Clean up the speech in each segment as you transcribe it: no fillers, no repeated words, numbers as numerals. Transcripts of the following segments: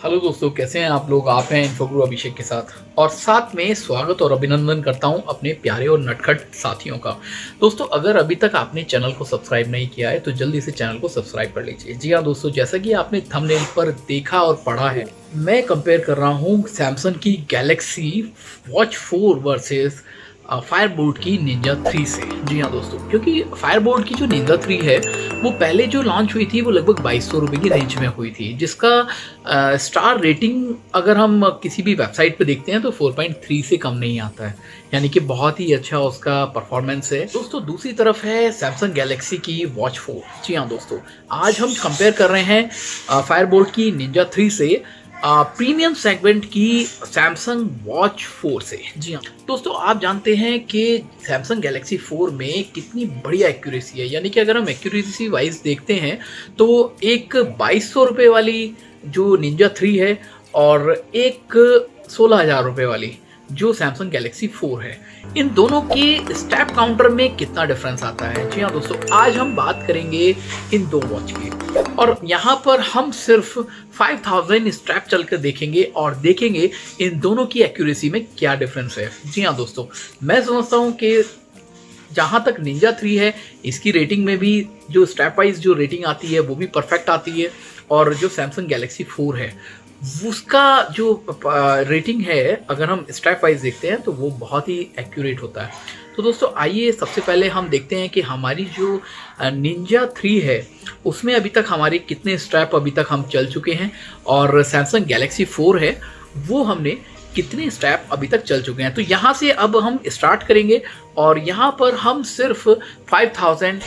Hello दोस्तों, कैसे हैं आप लोग। आप हैं इन्फोगुरु अभिषेक के साथ और साथ में स्वागत और अभिनंदन करता हूं अपने प्यारे और नटखट साथियों का। दोस्तों, अगर अभी तक आपने चैनल को सब्सक्राइब नहीं किया है तो जल्दी से चैनल को सब्सक्राइब कर लीजिए। जी हाँ दोस्तों, जैसा कि आपने थंबनेल पर देखा और पढ़ा है, मैं कंपेयर कर रहा हूँ सैमसंग की गैलेक्सी वॉच 4 वर्सेस फायरबोल्ट की निंजा 3 से। जी हाँ दोस्तों, क्योंकि फायरबोल्ट की जो निंजा 3 है वो पहले जो लॉन्च हुई थी वो लगभग 2200 रुपये की रेंज में हुई थी, जिसका स्टार रेटिंग अगर हम किसी भी वेबसाइट पे देखते हैं तो 4.3 से कम नहीं आता है, यानी कि बहुत ही अच्छा उसका परफॉर्मेंस है। दोस्तों, दूसरी तरफ है सैमसंग गैलेक्सी की वॉच 4। जी हाँ दोस्तों, आज हम कंपेयर कर रहे हैं फायरबोल्ट की निंजा 3 से प्रीमियम सेगमेंट की सैमसंग वॉच 4 से। जी हाँ दोस्तों, आप जानते हैं कि सैमसंग गैलेक्सी 4 में कितनी बढ़िया एक्यूरेसी है, यानी कि अगर हम एक्यूरेसी वाइज देखते हैं तो एक 2200 रुपये वाली जो निंजा 3 है और एक 16,000 रुपये वाली जो सैमसंग गैलेक्सी 4 है, इन दोनों के स्टेप काउंटर में कितना डिफरेंस आता है। जी हाँ दोस्तों, आज हम बात करेंगे इन दो वॉच की और यहाँ पर हम सिर्फ 5000 स्ट्रैप चलकर देखेंगे और देखेंगे इन दोनों की एक्यूरेसी में क्या डिफरेंस है। जी हाँ दोस्तों, मैं समझता हूँ कि जहाँ तक निंजा 3 है इसकी रेटिंग में भी जो स्ट्रैप वाइज जो रेटिंग आती है वो भी परफेक्ट आती है, और जो सैमसंग गैलेक्सी 4 है उसका जो रेटिंग है अगर हम स्ट्रैप वाइज देखते हैं तो वो बहुत ही एक्यूरेट होता है। तो दोस्तों, आइए सबसे पहले हम देखते हैं कि हमारी जो निंजा 3 है उसमें अभी तक हमारे कितने स्ट्रैप अभी तक हम चल चुके हैं, और सैमसंग गैलेक्सी 4 है वो हमने कितने स्टेप अभी तक चल चुके हैं। तो यहाँ से अब हम स्टार्ट करेंगे और यहाँ पर हम सिर्फ 5000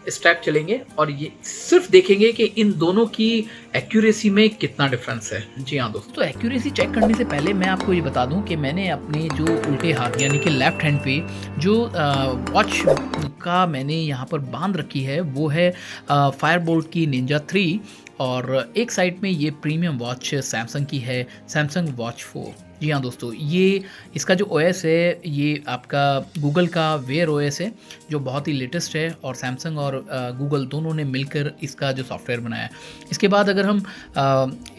स्टेप चलेंगे और ये सिर्फ देखेंगे कि इन दोनों की एक्यूरेसी में कितना डिफरेंस है। जी हाँ दोस्तों, तो एक्यूरेसी चेक करने से पहले मैं आपको ये बता दूं कि मैंने अपने जो उल्टे हाथ यानी कि लेफ्ट हैंड पे जो वॉच का मैंने यहाँ पर बांध रखी है वो है फायरबोल्ट की निंजा 3, और एक साइड में ये प्रीमियम वॉच सैमसंग की है, सैमसंग वॉच 4। जी हाँ दोस्तों, ये इसका जो ओएस है ये आपका गूगल का वेयर ओएस है जो बहुत ही लेटेस्ट है, और सैमसंग और गूगल दोनों ने मिलकर इसका जो सॉफ्टवेयर बनाया है। इसके बाद अगर हम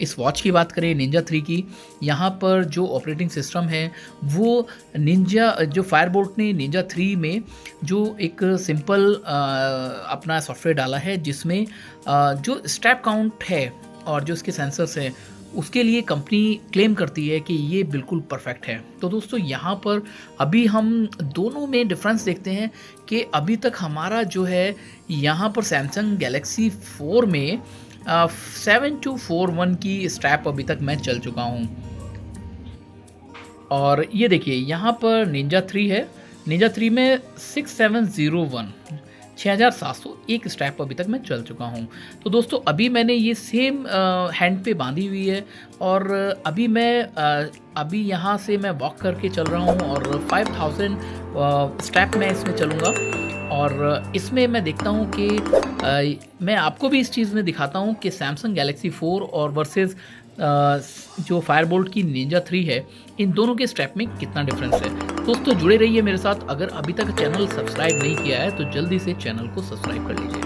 इस वॉच की बात करें निंजा 3 की, यहाँ पर जो ऑपरेटिंग सिस्टम है वो निंजा जो फायरबोल्ट ने निंजा 3 में जो एक सिंपल अपना सॉफ्टवेयर डाला है जिसमें जो स्टेप काउंट है और जो इसके सेंसर्स हैं उसके लिए कंपनी क्लेम करती है कि ये बिल्कुल परफेक्ट है। तो दोस्तों, यहाँ पर अभी हम दोनों में डिफरेंस देखते हैं कि अभी तक हमारा जो है यहाँ पर सैमसंग गैलेक्सी 4 में 7241 की स्ट्रैप अभी तक मैं चल चुका हूँ, और ये देखिए यहाँ पर निंजा 3 है, निंजा 3 में 6701 6701 स्टेप अभी तक मैं चल चुका हूँ। तो दोस्तों, अभी मैंने ये सेम हैंड पे बांधी हुई है और अभी अभी यहाँ से मैं वॉक करके चल रहा हूँ और 5000 स्टेप मैं इसमें चलूँगा, और इसमें मैं देखता हूँ कि मैं आपको भी इस चीज़ में दिखाता हूँ कि सैमसंग गैलेक्सी 4 और वर्सेस जो फायरबोल्ट की निंजा 3 है इन दोनों के स्टेप में कितना डिफरेंस है। दोस्तों, जुड़े रहिए मेरे साथ। अगर अभी तक चैनल सब्सक्राइब नहीं किया है तो जल्दी से चैनल को सब्सक्राइब कर लीजिए।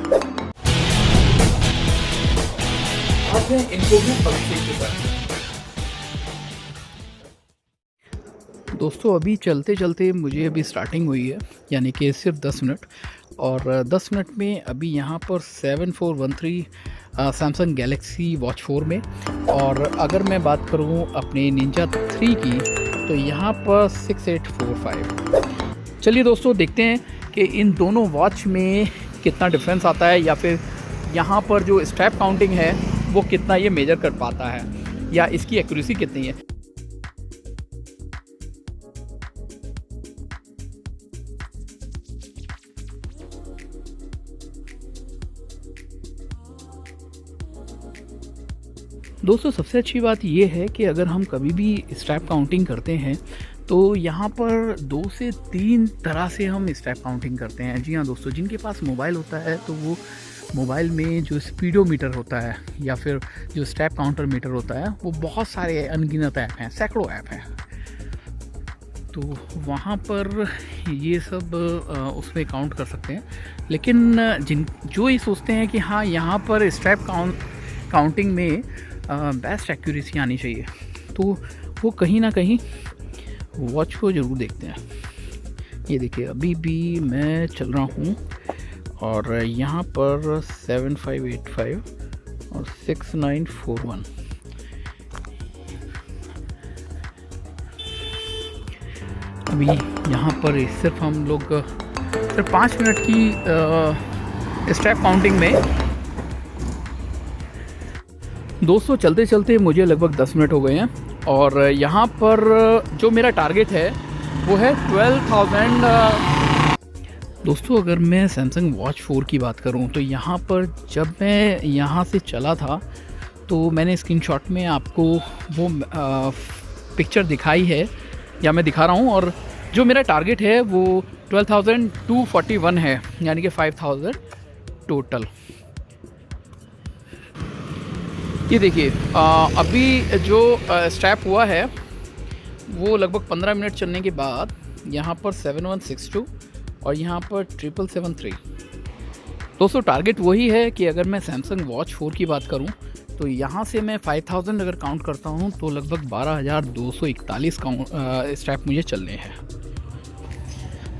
आज मैं इन्फोगुरु अभिषेक के साथ। दोस्तों, अभी चलते चलते मुझे अभी स्टार्टिंग हुई है, यानी कि सिर्फ 10 मिनट, और 10 मिनट में अभी यहाँ पर 7413 सैमसंग गैलेक्सी वॉच 4 में, और अगर मैं बात करूँ अपने निंजा 3 की तो यहाँ पर 6845। चलिए दोस्तों, देखते हैं कि इन दोनों वॉच में कितना डिफरेंस आता है, या फिर यहाँ पर जो स्टेप काउंटिंग है वो कितना ये मेजर कर पाता है, या इसकी एक्यूरेसी कितनी है। दोस्तों, सबसे अच्छी बात ये है कि अगर हम कभी भी स्टेप काउंटिंग करते हैं तो यहाँ पर 2 से 3 तरह से हम स्टेप काउंटिंग करते हैं। जी हाँ दोस्तों, जिनके पास मोबाइल होता है तो वो मोबाइल में जो स्पीडोमीटर होता है या फिर जो स्टेप काउंटर मीटर होता है वो बहुत सारे अनगिनत ऐप हैं, सैकड़ों ऐप हैं, तो वहाँ पर ये सब उसमें काउंट कर सकते हैं। लेकिन जो ये सोचते हैं कि हाँ यहाँ पर स्टेप काउंटिंग में बेस्ट एक्यूरेसी आनी चाहिए, तो वो कहीं ना कहीं वॉच को ज़रूर देखते हैं। ये देखिए अभी भी मैं चल रहा हूँ और यहाँ पर 7585 और 6941। अभी यहाँ पर सिर्फ हम लोग सिर्फ 5 मिनट की स्टेप काउंटिंग में दोस्तों चलते चलते मुझे लगभग 10 मिनट हो गए हैं और यहाँ पर जो मेरा टारगेट है वो है 12,000। दोस्तों अगर मैं सैमसंग वॉच 4 की बात करूँ तो यहाँ पर जब मैं यहाँ से चला था तो मैंने स्क्रीनशॉट में आपको वो पिक्चर दिखाई है या मैं दिखा रहा हूँ, और जो मेरा टारगेट है वो 12,241 है, यानी कि 5,000 टोटल। ये देखिए अभी जो स्टेप हुआ है वो लगभग 15 मिनट चलने के बाद यहाँ पर 7162 और यहाँ पर 777 दोस्तों टारगेट वही है कि अगर मैं सैमसंग वॉच 4 की बात करूँ तो यहाँ से मैं 5,000 अगर काउंट करता हूँ तो लगभग 12,241 स्टेप मुझे चलने हैं।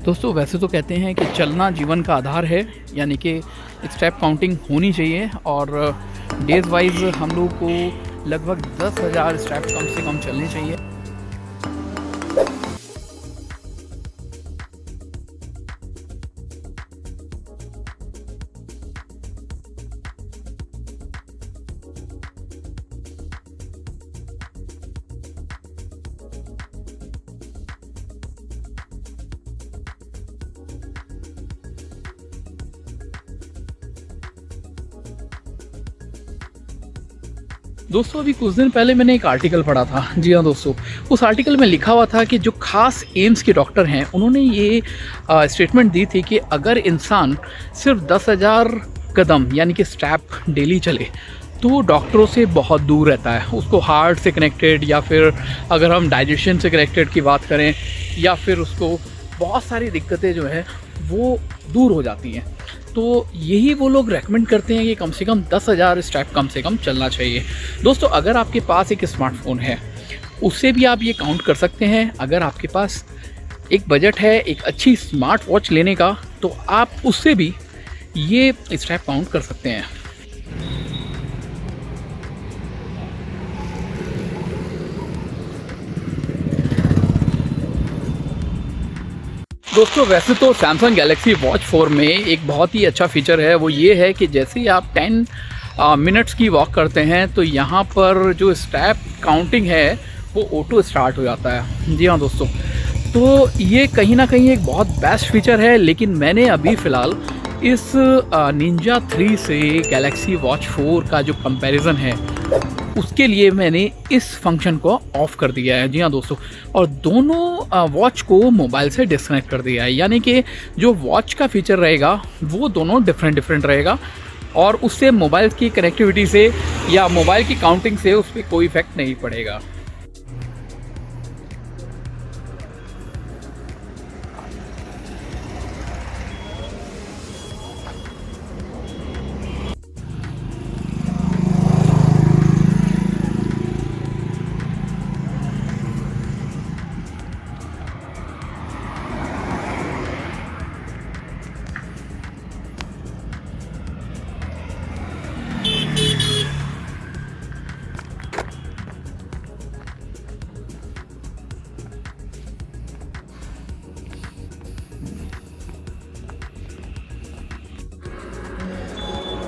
दोस्तों वैसे तो कहते हैं कि चलना जीवन का आधार है, यानी कि स्टेप काउंटिंग होनी चाहिए और डेज वाइज हम लोग को लगभग 10,000 स्टेप कम से कम चलने चाहिए। दोस्तों अभी कुछ दिन पहले मैंने एक आर्टिकल पढ़ा था, जी हाँ दोस्तों, उस आर्टिकल में लिखा हुआ था कि जो खास एम्स के डॉक्टर हैं उन्होंने ये स्टेटमेंट दी थी कि अगर इंसान सिर्फ 10,000 कदम यानी कि स्टेप डेली चले तो डॉक्टरों से बहुत दूर रहता है। उसको हार्ट से कनेक्टेड या फिर अगर हम डाइजेशन से कनेक्टेड की बात करें या फिर उसको बहुत सारी दिक्कतें जो है वो दूर हो जाती हैं। तो यही वो लोग रेकमेंड करते हैं कि कम से कम 10,000 स्टेप कम से कम चलना चाहिए। दोस्तों अगर आपके पास एक स्मार्टफोन है उससे भी आप ये काउंट कर सकते हैं। अगर आपके पास एक बजट है एक अच्छी स्मार्ट वॉच लेने का तो आप उससे भी ये स्टेप काउंट कर सकते हैं। दोस्तों वैसे तो सैमसंग गैलेक्सी वॉच 4 में एक बहुत ही अच्छा फीचर है, वो ये है कि जैसे ही आप 10 मिनट्स की वॉक करते हैं तो यहाँ पर जो स्टेप काउंटिंग है वो ऑटो स्टार्ट हो जाता है। जी हाँ दोस्तों, तो ये कहीं ना कहीं एक बहुत बेस्ट फीचर है। लेकिन मैंने अभी फ़िलहाल इस निंजा 3 से गैलेक्सी वॉच 4 का जो कंपैरिजन है उसके लिए मैंने इस फंक्शन को ऑफ कर दिया है। जी हाँ दोस्तों, और दोनों वॉच को मोबाइल से डिस्कनेक्ट कर दिया है, यानी कि जो वॉच का फीचर रहेगा वो दोनों डिफरेंट रहेगा और उससे मोबाइल की कनेक्टिविटी से या मोबाइल की काउंटिंग से उस पर कोई इफेक्ट नहीं पड़ेगा।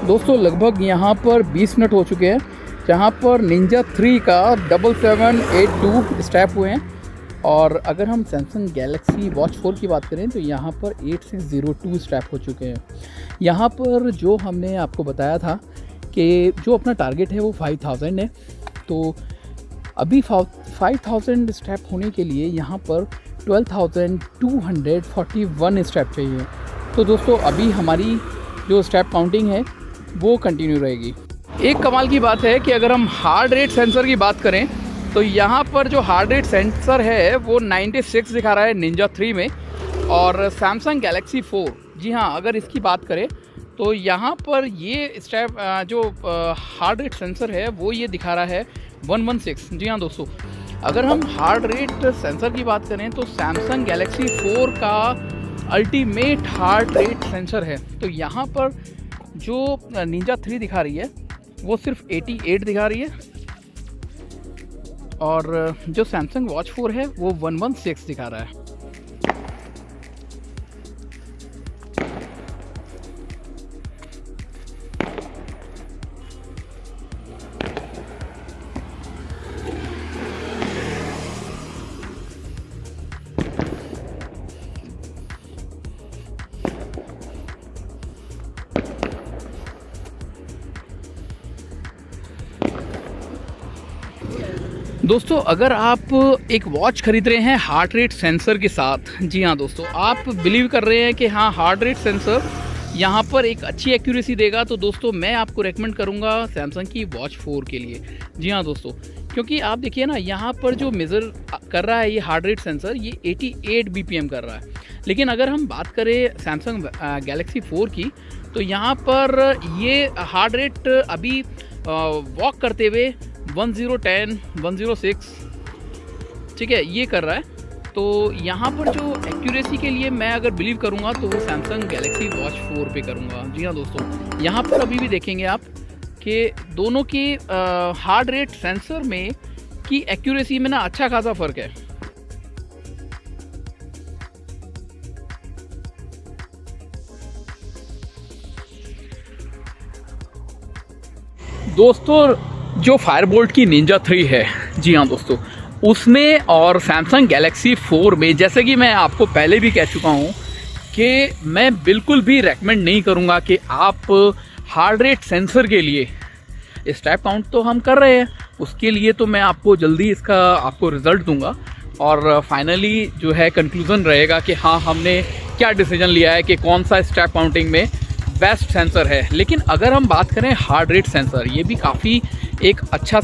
दोस्तों लगभग यहाँ पर 20 मिनट हो चुके हैं, जहाँ पर निंजा 3 का 7782 स्टेप हुए हैं। और अगर हम सैमसंग गैलेक्सी वॉच 4 की बात करें तो यहाँ पर 8602 स्टेप हो चुके हैं। यहाँ पर जो हमने आपको बताया था कि जो अपना टारगेट है वो 5000 है, तो अभी 5000 स्टेप होने के लिए यहाँ पर 12,241 स्टेप चाहिए। तो दोस्तों अभी हमारी जो स्टेप काउंटिंग है वो कंटिन्यू रहेगी। एक कमाल की बात है कि अगर हम हार्ट रेट सेंसर की बात करें तो यहाँ पर जो हार्ट रेट सेंसर है वो 96 दिखा रहा है निंजा 3 में, और सैमसंग गैलेक्सी 4, जी हाँ, अगर इसकी बात करें तो यहाँ पर ये स्टेप जो हार्ट रेट सेंसर है वो ये दिखा रहा है 116। जी हाँ दोस्तों, अगर हम हार्ट रेट सेंसर की बात करें तो सैमसंग गैलेक्सी 4 का अल्टीमेट हार्ट रेट सेंसर है। तो यहाँ पर जो निंजा 3 दिखा रही है वो सिर्फ 88 दिखा रही है, और जो सैमसंग वॉच 4 है वो 116 दिखा रहा है। दोस्तों, अगर आप एक वॉच खरीद रहे हैं हार्ट रेट सेंसर के साथ, जी हाँ दोस्तों, आप बिलीव कर रहे हैं कि हाँ हार्ट रेट सेंसर यहाँ पर एक अच्छी एक्यूरेसी देगा, तो दोस्तों मैं आपको रेकमेंड करूँगा सैमसंग की वॉच 4 के लिए। जी हाँ दोस्तों, क्योंकि आप देखिए ना, यहाँ पर जो मेज़र कर रहा है ये हार्ट रेट सेंसर, ये 88 BPM कर रहा है। लेकिन अगर हम बात करें सैमसंग गैलेक्सी 4 की, तो यहाँ पर ये हार्ट रेट अभी वॉक करते हुए 1010, 106, ठीक है, ये कर रहा है। तो यहाँ पर जो एक्यूरेसी के लिए मैं अगर बिलीव करूँगा तो वो सैमसंग गैलेक्सी वॉच 4 पे करूँगा। जी हाँ दोस्तों, यहाँ पर अभी भी देखेंगे आप कि दोनों की हार्ट रेट सेंसर में की एक्यूरेसी में ना अच्छा खासा फ़र्क है। दोस्तों, जो फायरबोल्ट की निंजा 3 है, जी हाँ दोस्तों, उसमें और सैमसंग गैलेक्सी 4 में, जैसे कि मैं आपको पहले भी कह चुका हूँ कि मैं बिल्कुल भी रेकमेंड नहीं करूँगा कि आप हार्ट रेट सेंसर के लिए, स्टेप काउंट तो हम कर रहे हैं, उसके लिए तो मैं आपको जल्दी इसका आपको रिज़ल्ट दूंगा और फाइनली जो है कंक्लूज़न रहेगा कि हाँ हमने क्या डिसीजन लिया है कि कौन सा स्टेप काउंटिंग में बेस्ट सेंसर है। लेकिन अगर हम बात करें हार्ट रेट सेंसर, ये भी काफ़ी एक अच्छा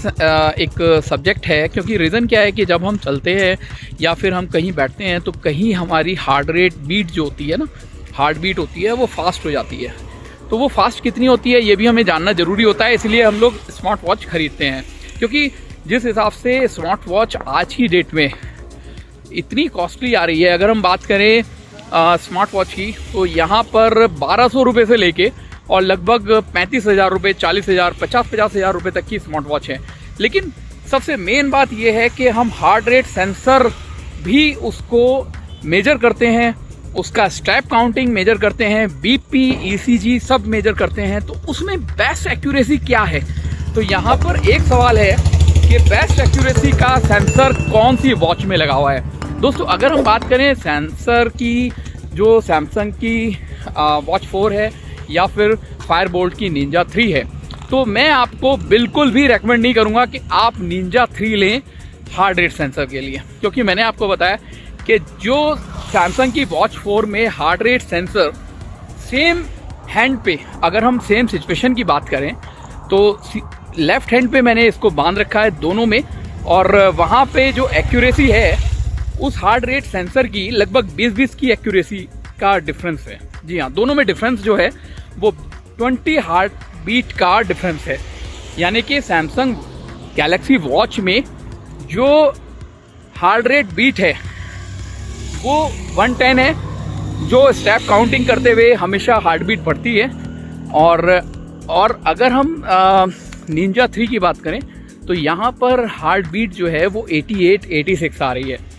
एक सब्जेक्ट है, क्योंकि रीज़न क्या है कि जब हम चलते हैं या फिर हम कहीं बैठते हैं तो कहीं हमारी हार्ट रेट बीट जो होती है ना, हार्ट बीट होती है, वो फास्ट हो जाती है। तो वो फास्ट कितनी होती है ये भी हमें जानना ज़रूरी होता है, इसलिए हम लोग स्मार्ट वॉच खरीदते हैं। क्योंकि जिस हिसाब से स्मार्ट वॉच आज की डेट में इतनी कॉस्टली आ रही है, अगर हम बात करें स्मार्ट वॉच की, तो यहाँ पर 1200 रुपये से लेके और लगभग 35,000 रुपये, 40,000, 50,000 रुपये तक की स्मार्ट वॉच है। लेकिन सबसे मेन बात यह है कि हम हार्ट रेट सेंसर भी उसको मेजर करते हैं, उसका स्टेप काउंटिंग मेजर करते हैं, बीपी, ईसीजी सब मेजर करते हैं। तो उसमें बेस्ट एक्यूरेसी क्या है? तो यहाँ पर एक सवाल है कि बेस्ट एक्यूरेसी का सेंसर कौन सी वॉच में लगा हुआ है। दोस्तों, अगर हम बात करें सेंसर की, जो सैमसंग की वॉच 4 है या फिर फायरबोल्ट की निंजा 3 है, तो मैं आपको बिल्कुल भी रेकमेंड नहीं करूंगा कि आप निंजा 3 लें हार्ट रेट सेंसर के लिए, क्योंकि मैंने आपको बताया कि जो सैमसंग की वॉच 4 में heart rate sensor same hand पे, अगर हम सेम सिचुएशन की बात करें तो लेफ्ट हैंड पे मैंने इसको बांध रखा है दोनों में, और वहाँ पे जो एक्यूरेसी है उस हार्ट रेट सेंसर की लगभग 20 की एक्यूरेसी का डिफरेंस है। जी हाँ, दोनों में डिफरेंस जो है वो 20 हार्ट बीट का डिफरेंस है। यानी कि सैमसंग गैलेक्सी वॉच में जो हार्ट रेट बीट है वो 110 है, जो स्टेप काउंटिंग करते हुए हमेशा हार्ट बीट बढ़ती है। और अगर हम निंजा 3 की बात करें तो यहाँ पर हार्ट बीट जो है वो 88, 86 आ रही है।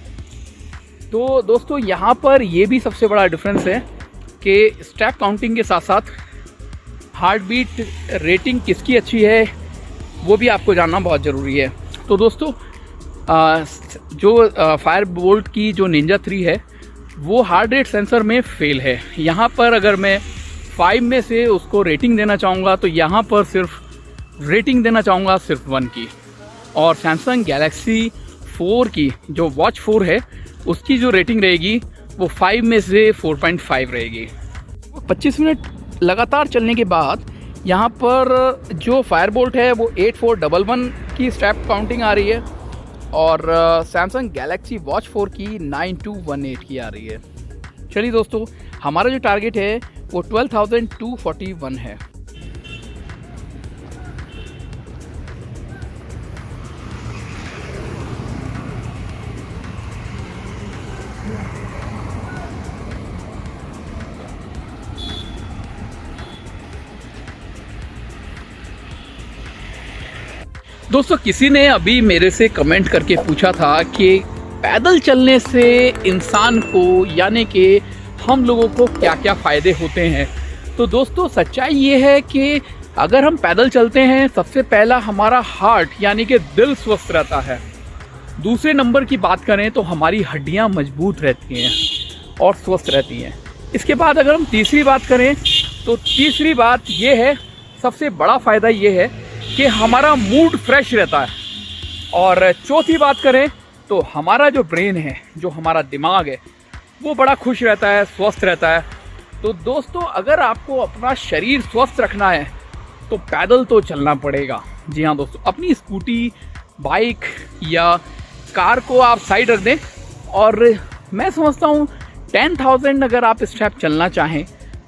तो दोस्तों, यहाँ पर ये भी सबसे बड़ा डिफरेंस है कि स्टेप काउंटिंग के साथ साथ हार्ट बीट रेटिंग किसकी अच्छी है वो भी आपको जानना बहुत ज़रूरी है। तो दोस्तों, जो फायरबोल्ट की जो निंजा 3 है वो हार्ट रेट सेंसर में फेल है। यहाँ पर अगर मैं 5 में से उसको रेटिंग देना चाहूँगा तो यहाँ पर सिर्फ रेटिंग देना चाहूँगा सिर्फ 1 की। और सैमसंग गैलेक्सी 4 की जो वॉच 4 है उसकी जो रेटिंग रहेगी वो 5 में से 4.5 रहेगी। 25 मिनट लगातार चलने के बाद यहाँ पर जो फायरबोल्ट है वो 8411 की स्टेप काउंटिंग आ रही है, और सैमसंग गैलेक्सी वॉच 4 की 9218 की आ रही है। चलिए दोस्तों, हमारा जो टारगेट है वो 12,241 है। दोस्तों, किसी ने अभी मेरे से कमेंट करके पूछा था कि पैदल चलने से इंसान को यानी कि हम लोगों को क्या क्या फ़ायदे होते हैं। तो दोस्तों, सच्चाई ये है कि अगर हम पैदल चलते हैं, सबसे पहला हमारा हार्ट यानी कि दिल स्वस्थ रहता है। दूसरे नंबर की बात करें तो हमारी हड्डियां मजबूत रहती हैं और स्वस्थ रहती हैं। इसके बाद अगर हम तीसरी बात करें तो तीसरी बात ये है, सबसे बड़ा फ़ायदा ये है कि हमारा मूड फ्रेश रहता है। और चौथी बात करें तो हमारा जो ब्रेन है, जो हमारा दिमाग है, वो बड़ा खुश रहता है, स्वस्थ रहता है। तो दोस्तों, अगर आपको अपना शरीर स्वस्थ रखना है तो पैदल तो चलना पड़ेगा। जी हाँ दोस्तों, अपनी स्कूटी, बाइक या कार को आप साइड रख दें और मैं समझता हूँ 10,000 अगर आप स्टेप चलना चाहें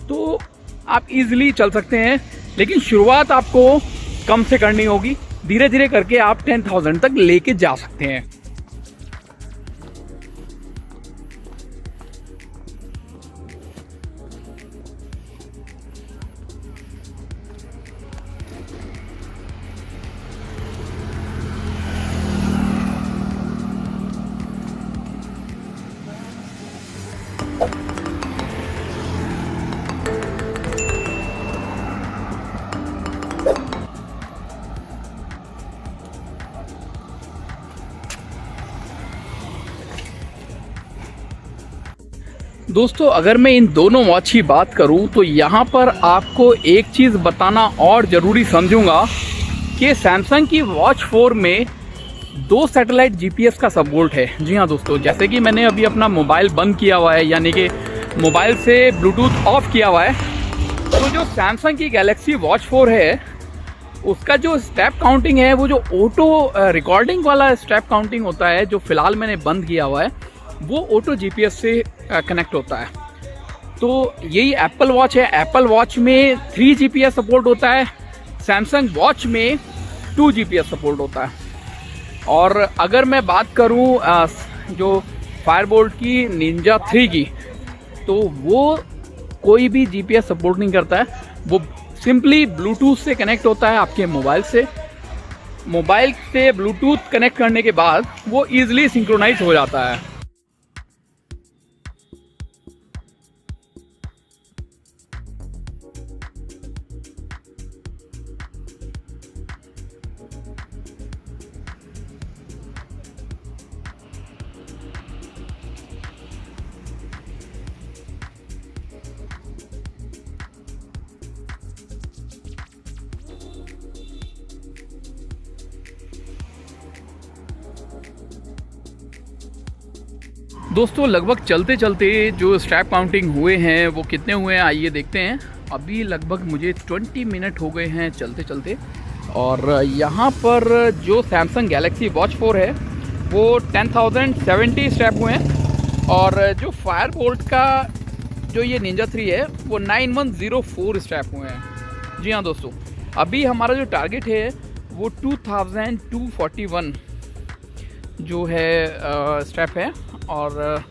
तो आप इजीली चल सकते हैं। लेकिन शुरुआत आपको कम से करनी होगी, धीरे धीरे करके आप 10,000 तक लेके जा सकते हैं। दोस्तों, अगर मैं इन दोनों वॉच की बात करूं तो यहाँ पर आपको एक चीज़ बताना और ज़रूरी समझूंगा कि सैमसंग की वॉच 4 में 2 सैटेलाइट जीपीएस का सपोर्ट है। जी हाँ दोस्तों, जैसे कि मैंने अभी अपना मोबाइल बंद किया हुआ है, यानी कि मोबाइल से ब्लूटूथ ऑफ किया हुआ है, तो जो सैमसंग की गैलेक्सी वॉच 4 है उसका जो स्टेप काउंटिंग है, वो जो ऑटो रिकॉर्डिंग वाला स्टेप काउंटिंग होता है, जो फ़िलहाल मैंने बंद किया हुआ है, वो ऑटो जीपीएस से कनेक्ट होता है। तो यही एप्पल वॉच है। एप्पल वॉच में 3 जीपीएस सपोर्ट होता है, सैमसंग वॉच में 2 जीपीएस सपोर्ट होता है। और अगर मैं बात करूं जो फायरबोल्ट की निंजा 3 की, तो वो कोई भी जीपीएस सपोर्ट नहीं करता है। वो सिंपली ब्लूटूथ से कनेक्ट होता है आपके मोबाइल से। मोबाइल से ब्लूटूथ कनेक्ट करने के बाद वो ईजिली सिंक्रोनाइज हो जाता है। दोस्तों, लगभग चलते चलते जो स्टेप काउंटिंग हुए हैं वो कितने हुए हैं आइए देखते हैं। अभी लगभग मुझे 20 मिनट हो गए हैं चलते चलते। और यहाँ पर जो सैमसंग गैलेक्सी वॉच 4 है वो 10,070 स्टेप हुए हैं। और जो फायरबोल्ट का जो ये निंजा 3 है वो 9104 स्टेप हुए हैं। जी हाँ दोस्तों, अभी हमारा जो टारगेट है वो 2241 जो है स्टेप है। और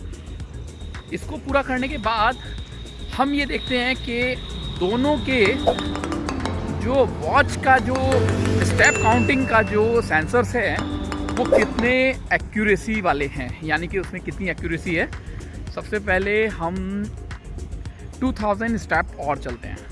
इसको पूरा करने के बाद हम ये देखते हैं कि दोनों के जो वॉच का जो स्टेप काउंटिंग का जो सेंसर्स है वो कितने एक्यूरेसी वाले हैं, यानी कि उसमें कितनी एक्यूरेसी है। सबसे पहले हम 2000 स्टेप और चलते हैं।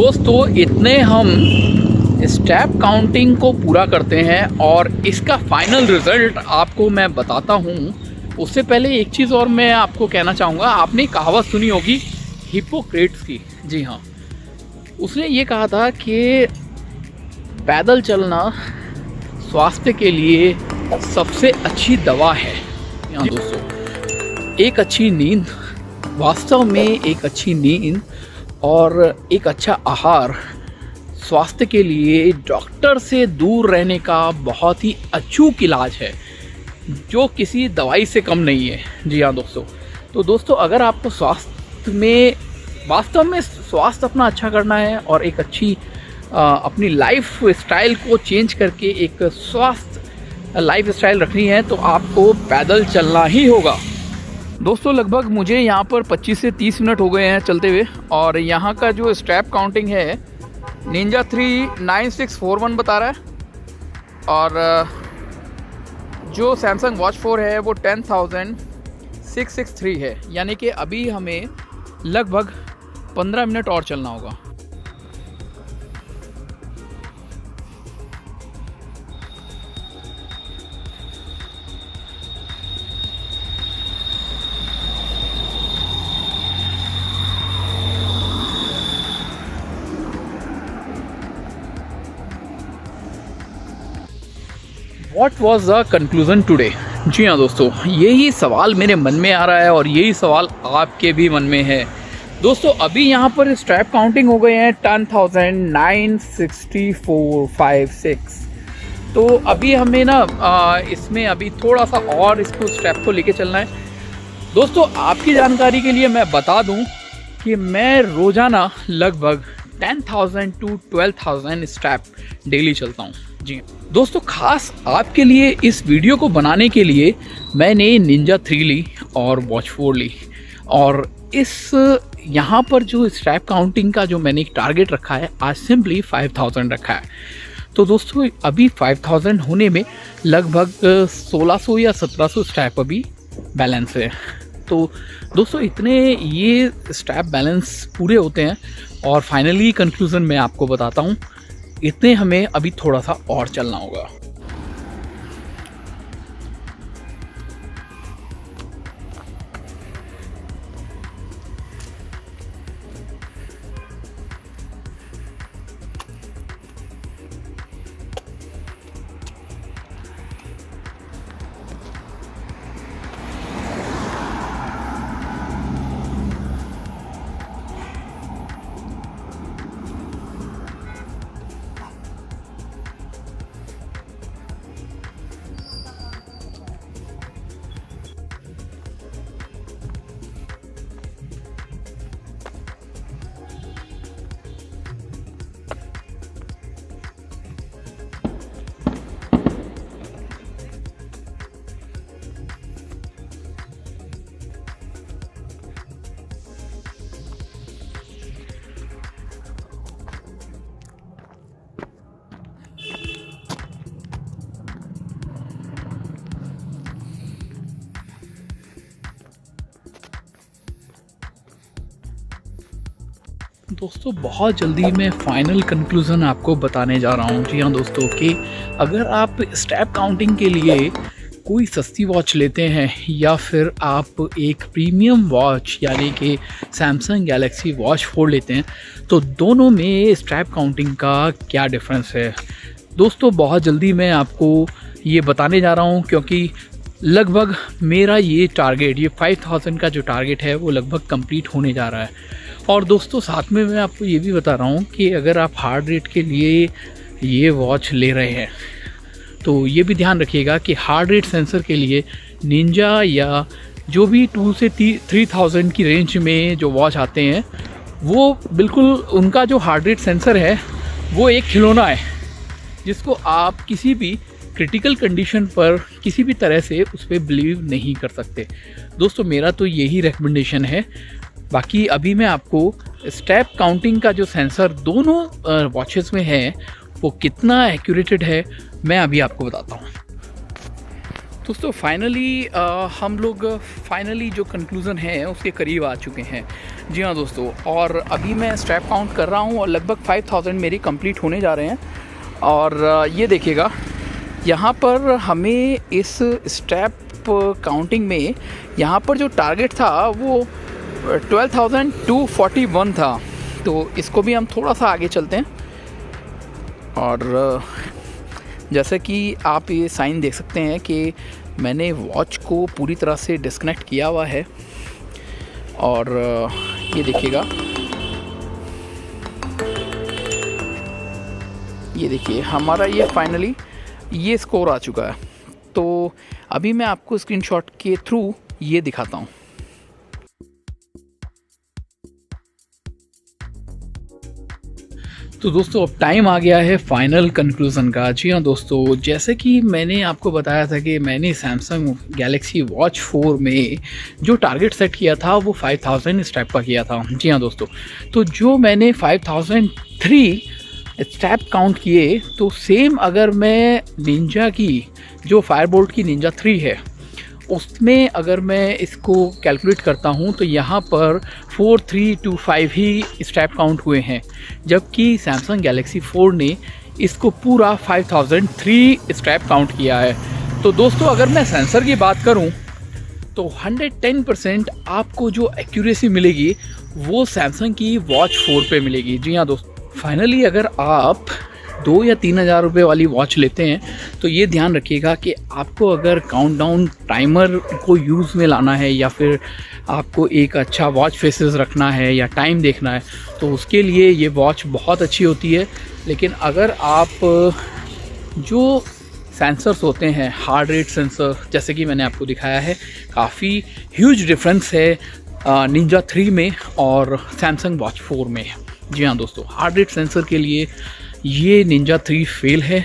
दोस्तों इतने हम स्टेप काउंटिंग को पूरा करते हैं और इसका फाइनल रिज़ल्ट आपको मैं बताता हूँ। उससे पहले एक चीज़ और मैं आपको कहना चाहूँगा। आपने कहावत सुनी होगी हिप्पोक्रेट्स की। जी हाँ, उसने ये कहा था कि पैदल चलना स्वास्थ्य के लिए सबसे अच्छी दवा है। यहाँ दोस्तों एक अच्छी नींद, वास्तव में एक अच्छी नींद और एक अच्छा आहार स्वास्थ्य के लिए डॉक्टर से दूर रहने का बहुत ही अचूक इलाज है, जो किसी दवाई से कम नहीं है। जी हाँ दोस्तों, तो दोस्तों अगर आपको स्वास्थ्य में वास्तव में स्वास्थ्य अपना अच्छा करना है और एक अच्छी अपनी लाइफ स्टाइल को चेंज करके एक स्वास्थ्य लाइफ स्टाइल रखनी है तो आपको पैदल चलना ही होगा। दोस्तों लगभग मुझे यहाँ पर 25 से 30 मिनट हो गए हैं चलते हुए और यहाँ का जो स्टेप काउंटिंग है निंजा 39641 बता रहा है और जो सैमसंग वॉच 4 है वो 10,663 है, यानी कि अभी हमें लगभग 15 मिनट और चलना होगा। What was the conclusion today? जी हाँ दोस्तों, यही सवाल मेरे मन में आ रहा है और यही सवाल आपके भी मन में है। दोस्तों अभी यहाँ पर स्टेप काउंटिंग हो गए हैं 10,96456। तो अभी हमें ना इसमें अभी थोड़ा सा और इसको स्टेप को लेके चलना है। दोस्तों आपकी जानकारी के लिए मैं बता दूं कि मैं रोज़ाना लगभग 10,000 to 12,000 स्टेप डेली चलता हूँ। जी दोस्तों, खास आपके लिए इस वीडियो को बनाने के लिए मैंने निंजा 3 ली और वॉच 4 ली और इस यहाँ पर जो स्टेप काउंटिंग का जो मैंने एक टारगेट रखा है आज सिंपली 5,000 रखा है। तो दोस्तों अभी 5,000 होने में लगभग 1600 या 1700 स्टेप अभी बैलेंस है। तो दोस्तों इतने ये स्टेप बैलेंस पूरे होते हैं और फाइनली कंक्लूज़न मैं आपको बताता हूँ। इतने हमें अभी थोड़ा सा और चलना होगा। दोस्तों बहुत जल्दी मैं फाइनल कंक्लूज़न आपको बताने जा रहा हूँ। जी हाँ दोस्तों, कि अगर आप स्टेप काउंटिंग के लिए कोई सस्ती वॉच लेते हैं या फिर आप एक प्रीमियम वॉच यानी कि सैमसंग गैलेक्सी वॉच 4 लेते हैं तो दोनों में स्टेप काउंटिंग का क्या डिफरेंस है। दोस्तों बहुत जल्दी मैं आपको ये बताने जा रहा हूँ क्योंकि लगभग मेरा ये टारगेट, ये 5,000 का जो टारगेट है वो लगभग कंप्लीट होने जा रहा है। और दोस्तों साथ में मैं आपको ये भी बता रहा हूँ कि अगर आप हार्ट रेट के लिए ये वॉच ले रहे हैं तो ये भी ध्यान रखिएगा कि हार्ट रेट सेंसर के लिए निंजा या जो भी 2 से 3,000 की रेंज में जो वॉच आते हैं वो बिल्कुल उनका जो हार्ट रेट सेंसर है वो एक खिलौना है जिसको आप किसी भी क्रिटिकल कंडीशन पर किसी भी तरह से उस पर बिलीव नहीं कर सकते। दोस्तों मेरा तो यही रिकमेंडेशन है। बाकी अभी मैं आपको स्टेप काउंटिंग का जो सेंसर दोनों वॉचेस में है वो कितना एक्यूरेटेड है मैं अभी आपको बताता हूँ। दोस्तों फाइनली हम लोग फाइनली जो कंक्लूज़न है उसके करीब आ चुके हैं। जी हाँ दोस्तों, और अभी मैं स्ट्रैप काउंट कर रहा हूँ और लगभग 5000 मेरी कंप्लीट होने जा रहे हैं। और ये देखिएगा यहाँ पर हमें इस स्ट्रैप काउंटिंग में यहाँ पर जो टारगेट था वो 12,241 था। तो इसको भी हम थोड़ा सा आगे चलते हैं और जैसे कि आप ये साइन देख सकते हैं कि मैंने वॉच को पूरी तरह से डिस्कनेक्ट किया हुआ है। और ये देखिएगा, ये देखिए हमारा ये फाइनली ये स्कोर आ चुका है। तो अभी मैं आपको स्क्रीनशॉट के थ्रू ये दिखाता हूँ। तो दोस्तों अब टाइम आ गया है फाइनल कंक्लूज़न का। जी हाँ दोस्तों, जैसे कि मैंने आपको बताया था कि मैंने सैमसंग गैलेक्सी वॉच 4 में जो टारगेट सेट किया था वो 5000 स्टेप का किया था। जी हाँ दोस्तों, तो जो मैंने 5003 स्टेप काउंट किए, तो सेम अगर मैं निंजा की जो फायरबोल्ट की निंजा 3 है उसमें अगर मैं इसको कैलकुलेट करता हूँ तो यहाँ पर 4325 ही स्टेप काउंट हुए हैं, जबकि सैमसंग गैलेक्सी 4 ने इसको पूरा 5003 स्टेप काउंट किया है। तो दोस्तों अगर मैं सेंसर की बात करूँ तो 110% आपको जो एक्यूरेसी मिलेगी वो सैमसंग की वॉच 4 पे मिलेगी। जी हाँ दोस्तों, फाइनली अगर आप 2 या 3 हज़ार रुपये वाली वॉच लेते हैं तो ये ध्यान रखिएगा कि आपको अगर काउंटडाउन टाइमर को यूज़ में लाना है या फिर आपको एक अच्छा वॉच फेसेस रखना है या टाइम देखना है तो उसके लिए ये वॉच बहुत अच्छी होती है। लेकिन अगर आप जो सेंसर्स होते हैं हार्ट रेट सेंसर, जैसे कि मैंने आपको दिखाया है, काफ़ी ह्यूज डिफरेंस है निंजा 3 में और सैमसंग वॉच 4 में। जी हाँ दोस्तों, हार्ट रेट सेंसर के लिए ये निंजा 3 फेल है।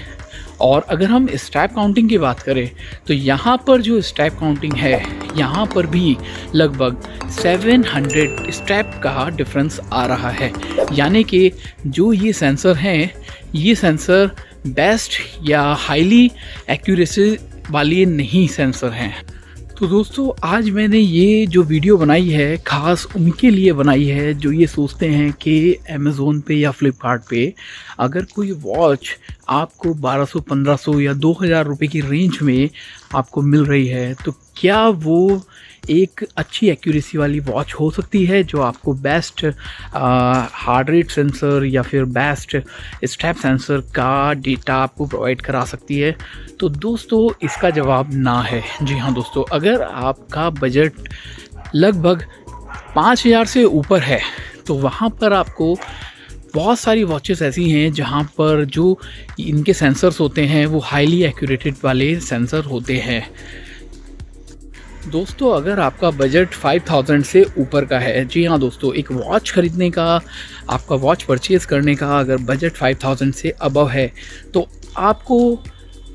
और अगर हम स्टेप काउंटिंग की बात करें तो यहाँ पर जो स्टेप काउंटिंग है यहाँ पर भी लगभग 700 स्टेप का डिफरेंस आ रहा है। यानी कि जो ये सेंसर हैं ये सेंसर बेस्ट या हाईली एक्यूरेसी वाले नहीं सेंसर हैं। तो दोस्तों आज मैंने ये जो वीडियो बनाई है ख़ास उनके लिए बनाई है जो ये सोचते हैं कि अमेज़ोन पे या फ्लिपकार्ट पे अगर कोई वॉच आपको 1200, 1500 या 2000 रुपये की रेंज में आपको मिल रही है तो क्या वो एक अच्छी एक्यूरेसी वाली वॉच हो सकती है जो आपको बेस्ट हार्ट रेट सेंसर या फिर बेस्ट स्टेप सेंसर का डेटा आपको प्रोवाइड करा सकती है। तो दोस्तों इसका जवाब ना है। जी हाँ दोस्तों, अगर आपका बजट लगभग 5000 से ऊपर है तो वहाँ पर आपको बहुत सारी वॉचेस ऐसी हैं जहाँ पर जो इनके सेंसर्स होते हैं वो हाईली एक्यूरेटेड वाले सेंसर होते हैं। दोस्तों अगर आपका बजट 5000 से ऊपर का है, जी हाँ दोस्तों, एक वॉच ख़रीदने का, आपका वॉच परचेज़ करने का अगर बजट 5000 से अबव है तो आपको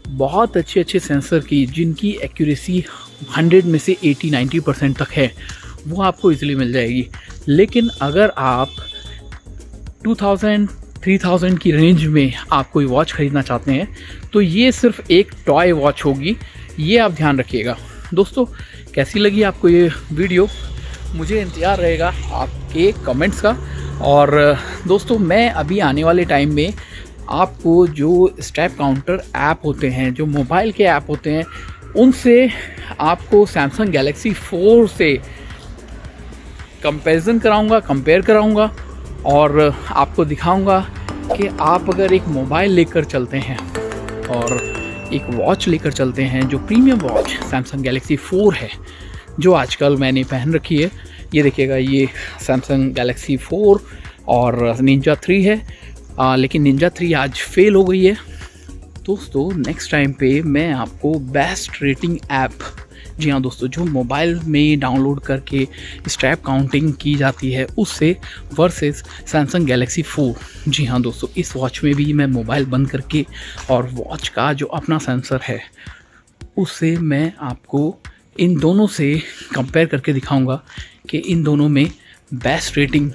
बहुत अच्छे सेंसर की जिनकी एक्यूरेसी 100 में से 80-90% तक है वो आपको इजीली मिल जाएगी। लेकिन अगर आप 2000-3000 की रेंज में आप कोई वॉच ख़रीदना चाहते हैं तो ये सिर्फ एक टॉय वॉच होगी, ये आप ध्यान रखिएगा। दोस्तों कैसी लगी आपको ये वीडियो, मुझे इंतज़ार रहेगा आपके कमेंट्स का। और दोस्तों मैं अभी आने वाले टाइम में आपको जो स्टेप काउंटर ऐप होते हैं, जो मोबाइल के ऐप होते हैं, उनसे आपको सैमसंग गैलेक्सी 4 से कंपैरिजन कराऊंगा, कंपेयर कराऊंगा और आपको दिखाऊंगा कि आप अगर एक मोबाइल लेकर चलते हैं और एक वॉच लेकर चलते हैं जो प्रीमियम वॉच सैमसंग गैलेक्सी 4 है जो आजकल मैंने पहन रखी है, ये देखिएगा ये सैमसंग गैलेक्सी 4 और निंजा 3 है, लेकिन निंजा 3 आज फेल हो गई है। दोस्तों नेक्स्ट टाइम पे मैं आपको बेस्ट रेटिंग ऐप, जी हाँ दोस्तों, जो मोबाइल में डाउनलोड करके स्टेप काउंटिंग की जाती है उससे वर्सेस सैमसंग गैलेक्सी 4। जी हाँ दोस्तों, इस वॉच में भी मैं मोबाइल बंद करके और वॉच का जो अपना सेंसर है उससे मैं आपको इन दोनों से कंपेयर करके दिखाऊंगा कि इन दोनों में बेस्ट रेटिंग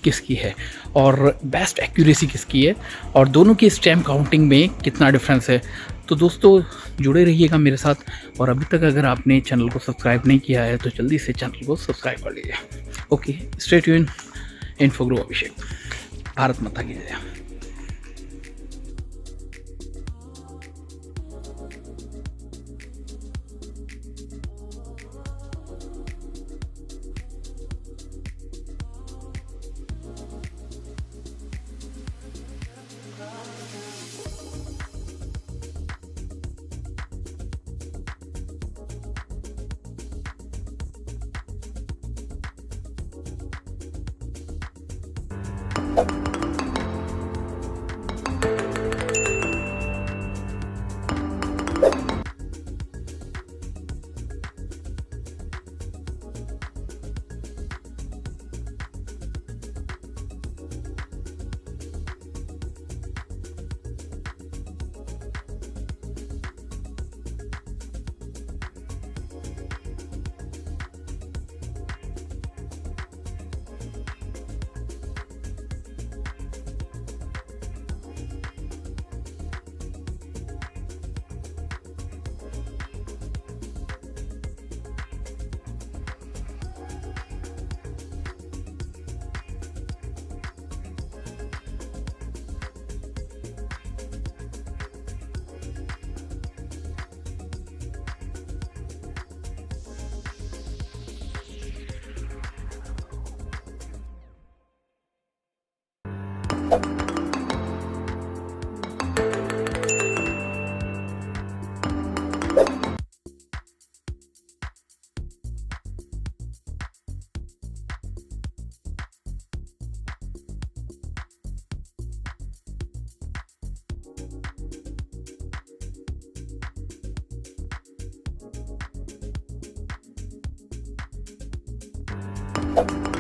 किसकी है। और बेस्ट एक्यूरेसी किसकी है और दोनों की स्टैम्प काउंटिंग में कितना डिफरेंस है। तो दोस्तों जुड़े रहिएगा मेरे साथ और अभी तक अगर आपने चैनल को सब्सक्राइब नहीं किया है तो जल्दी से चैनल को सब्सक्राइब कर लीजिए। Okay, stay tune. Infogro Abhishek. Bharat माता की जय। you